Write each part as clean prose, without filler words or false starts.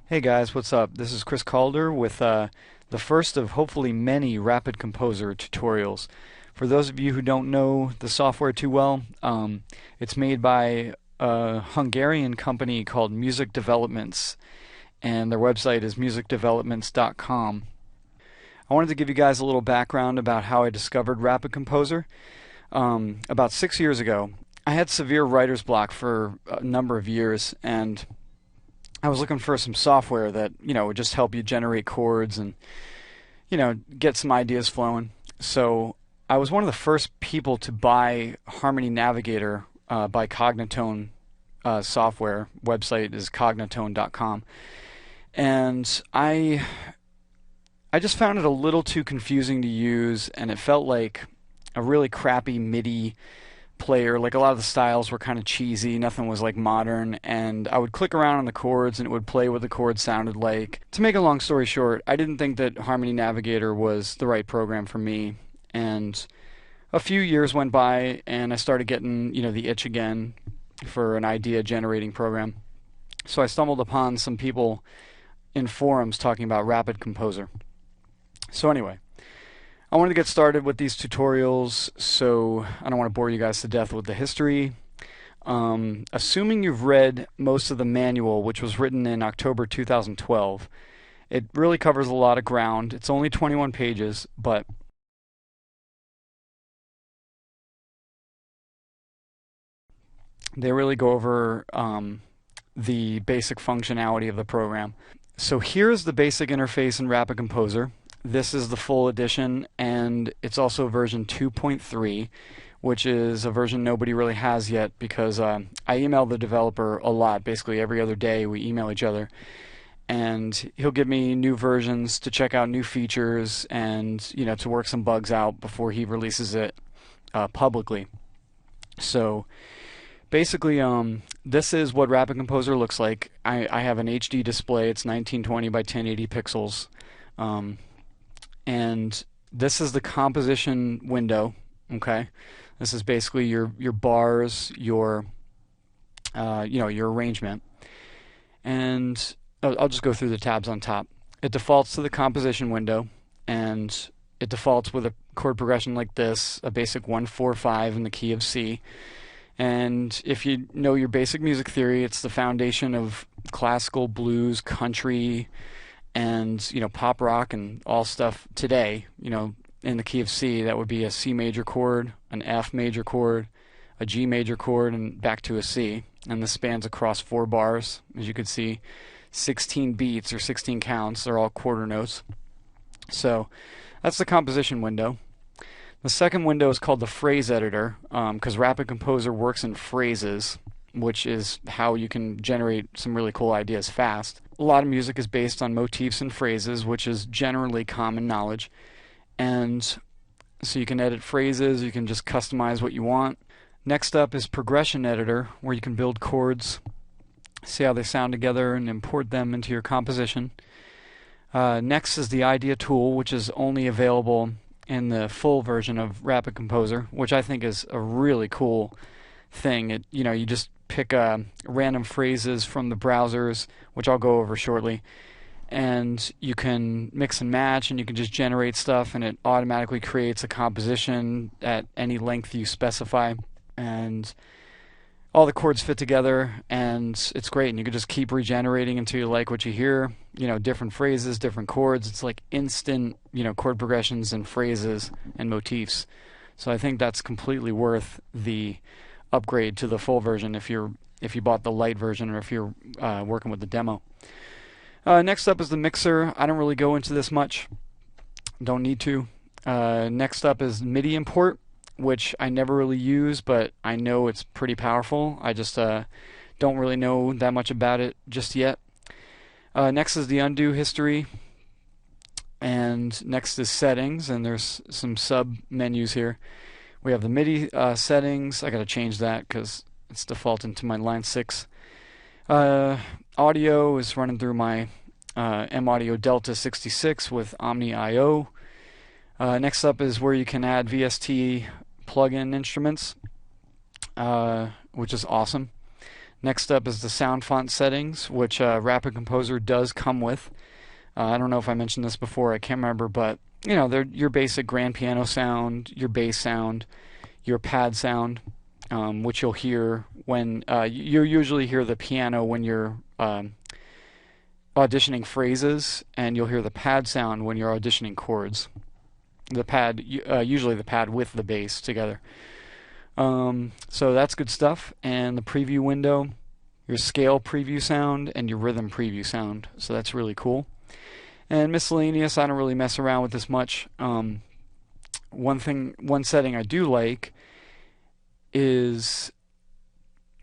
Hey guys, what's up? This is Chris Calder with the first of hopefully many RapidComposer tutorials. For those of you who don't know the software too well, it's made by a Hungarian company called MusicDevelopments, and their website is musicdevelopments.com. I wanted to give you guys a little background about how I discovered RapidComposer. About 6 years ago, I had severe writer's block for a number of years, and I was looking for some software that, would just help you generate chords and, get some ideas flowing. So I was one of the first people to buy Harmony Navigator by Cognitone software. Website is cognitone.com. And I just found it a little too confusing to use, and it felt like a really crappy MIDI player. Like, a lot of the styles were kind of cheesy, nothing was like modern, and I would click around on the chords and it would play what the chords sounded like. To make a long story short, I didn't think that Harmony Navigator was the right program for me, and a few years went by and I started getting, the itch again for an idea generating program. So I stumbled upon some people in forums talking about RapidComposer. So anyway, I wanted to get started with these tutorials, so I don't want to bore you guys to death with the history. Assuming you've read most of the manual, which was written in October 2012, it really covers a lot of ground. It's only 21 pages, but they really go over the basic functionality of the program. So here's the basic interface in RapidComposer. This is the full edition, and it's also version 2.3, which is a version nobody really has yet because I email the developer a lot. Basically every other day we email each other, and he'll give me new versions to check out new features and to work some bugs out before he releases it publicly. So basically, this is what RapidComposer looks like. I have an HD display. It's 1920 by 1080 pixels. And this is the composition window. Okay, this is basically your bars, your your arrangement, and I'll just go through the tabs on top. It defaults to the composition window, and it defaults with a chord progression like this, a basic 1-4-5 in the key of C. And if you know your basic music theory, it's the foundation of classical, blues, country, and pop rock and all stuff today. In the key of C, that would be a C major chord, an F major chord, a G major chord, and back to a C. And this spans across 4 bars. As you can see, 16 beats or 16 counts. They're all quarter notes. So that's the composition window. The second window is called the phrase editor, because RapidComposer works in phrases, which is how you can generate some really cool ideas fast. A lot of music is based on motifs and phrases, which is generally common knowledge. And so you can edit phrases, you can just customize what you want. Next up is progression editor, where you can build chords, see how they sound together, and import them into your composition. Next is the idea tool, which is only available in the full version of RapidComposer, which I think is a really cool thing. You just pick random phrases from the browsers, which I'll go over shortly, and you can mix and match, and you can just generate stuff, and it automatically creates a composition at any length you specify, and all the chords fit together, and it's great. And you can just keep regenerating until you like what you hear. Different phrases, different chords. It's like instant chord progressions and phrases and motifs. So I think that's completely worth the upgrade to the full version if you bought the light version, or if you're working with the demo. Next up is the mixer. I don't really go into this much. Don't need to. Next up is Midi Import, which I never really use, but I know it's pretty powerful. I just don't really know that much about it just yet. Next is the undo history, and next is settings, and there's some sub menus here. We have the MIDI settings. I gotta change that because it's defaulting to my line 6. Audio is running through my M-Audio Delta 66 with Omni I/O. Next up is where you can add VST plugin instruments, which is awesome. Next up is the sound font settings, which RapidComposer does come with. I don't know if I mentioned this before, I can't remember, but you know, they're your basic grand piano sound, your bass sound, your pad sound, which you'll hear when you usually hear the piano when you're auditioning phrases, and you'll hear the pad sound when you're auditioning chords. The pad, usually the pad with the bass together. So that's good stuff. And the preview window, your scale preview sound, and your rhythm preview sound. So that's really cool. And miscellaneous, I don't really mess around with this much. One setting I do like is,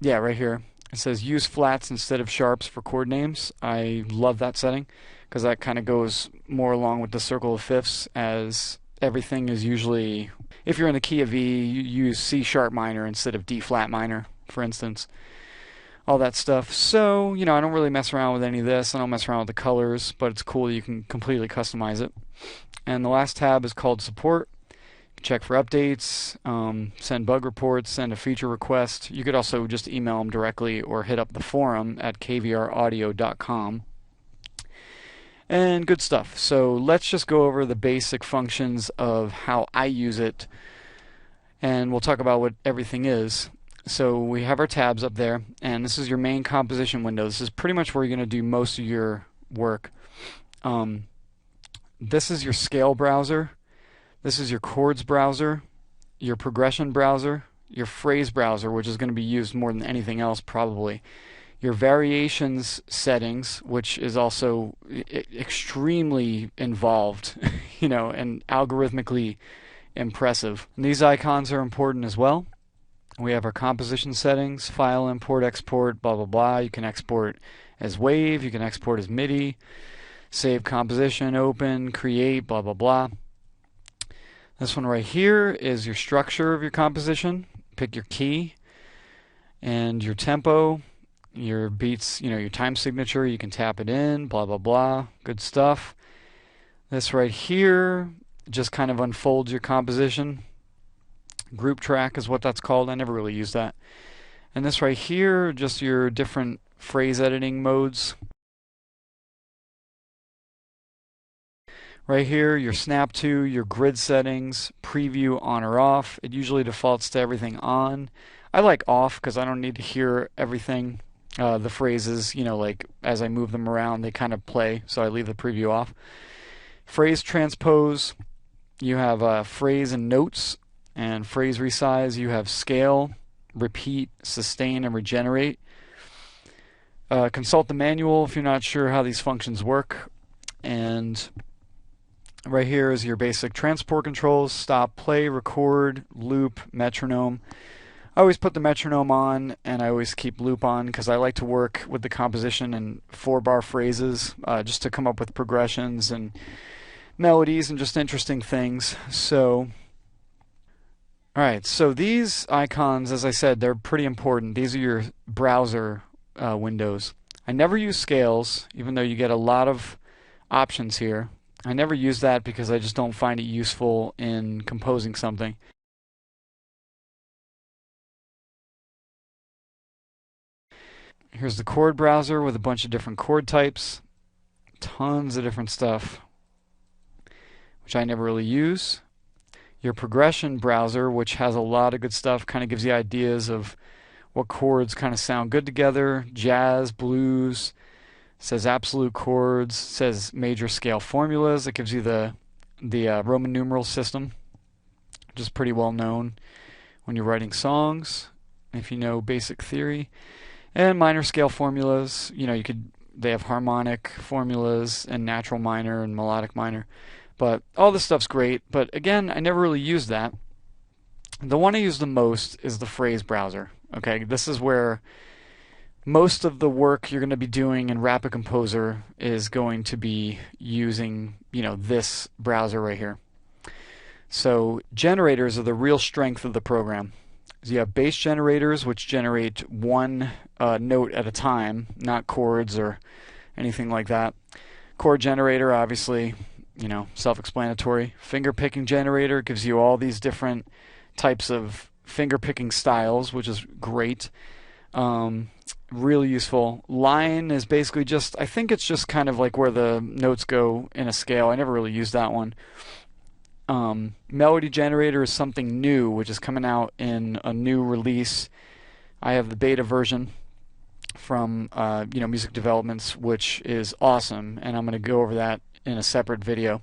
yeah, right here. It says use flats instead of sharps for chord names. I love that setting because that kind of goes more along with the circle of fifths, as everything is usually, if you're in the key of E, you use C sharp minor instead of D flat minor, for instance. All that stuff. So, you know, I don't really mess around with any of this. I don't mess around with the colors, but it's cool that you can completely customize it. And the last tab is called Support. Check for updates, send bug reports, send a feature request. You could also just email them directly or hit up the forum at kvraudio.com. And good stuff. So let's just go over the basic functions of how I use it, and we'll talk about what everything is. So we have our tabs up there, and this is your main composition window. This is pretty much where you're going to do most of your work. This is your scale browser. This is your chords browser, your progression browser, your phrase browser, which is going to be used more than anything else probably. Your variations settings, which is also extremely involved, you know, and algorithmically impressive. And these icons are important as well. We have our composition settings, file import, export, blah, blah, blah. You can export as WAV, you can export as MIDI, save composition, open, create, blah, blah, blah. This one right here is your structure of your composition. Pick your key and your tempo, your beats, you know, your time signature. You can tap it in, blah, blah, blah. Good stuff. This right here just kind of unfolds your composition. Group track is what that's called. I never really use that. And this right here, just your different phrase editing modes. Right here, your snap to, your grid settings, preview on or off. It usually defaults to everything on. I like off because I don't need to hear everything. The phrases, you know, like as I move them around, they kind of play, so I leave the preview off. Phrase transpose, you have phrase and notes, and phrase resize. You have scale, repeat, sustain, and regenerate. Consult the manual if you're not sure how these functions work. And right here is your basic transport controls: stop, play, record, loop, metronome. I always put the metronome on, and I always keep loop on because I like to work with the composition in 4-bar phrases, just to come up with progressions and melodies and just interesting things. So, alright, so these icons, as I said, they're pretty important. These are your browser windows. I never use scales, even though you get a lot of options here. I never use that because I just don't find it useful in composing something. Here's the chord browser with a bunch of different chord types. Tons of different stuff, which I never really use. Your progression browser, which has a lot of good stuff, kind of gives you ideas of what chords kind of sound good together. Jazz, blues. Says absolute chords, says major scale formulas. It gives you the Roman numeral system, which is pretty well known when you're writing songs, if you know basic theory. And minor scale formulas, you know, they have harmonic formulas and natural minor and melodic minor. But all this stuff's great, but again, I never really used that. The one I use the most is the phrase browser. Okay, this is where most of the work you're going to be doing in RapidComposer is going to be using, you know, this browser right here. So generators are the real strength of the program. So you have bass generators, which generate one note at a time, not chords or anything like that. Chord generator, obviously, you know, self-explanatory. Finger picking generator gives you all these different types of finger picking styles, which is great. Really useful. Line is basically just, I think it's just kind of like where the notes go in a scale. I never really used that one. Melody generator is something new, which is coming out in a new release. I have the beta version from MusicDevelopments, which is awesome, and I'm going to go over that in a separate video.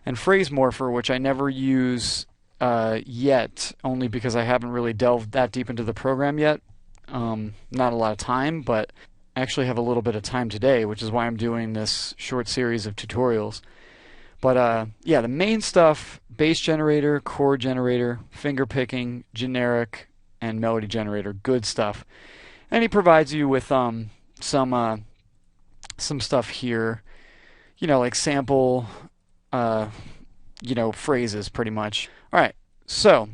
And phrase morpher, which I never use yet, only because I haven't really delved that deep into the program yet. Not a lot of time, but I actually have a little bit of time today, which is why I'm doing this short series of tutorials. But yeah, the main stuff: bass generator, chord generator, finger picking, generic, and melody generator. Good stuff. And he provides you with some stuff here, like sample phrases, pretty much. All right, so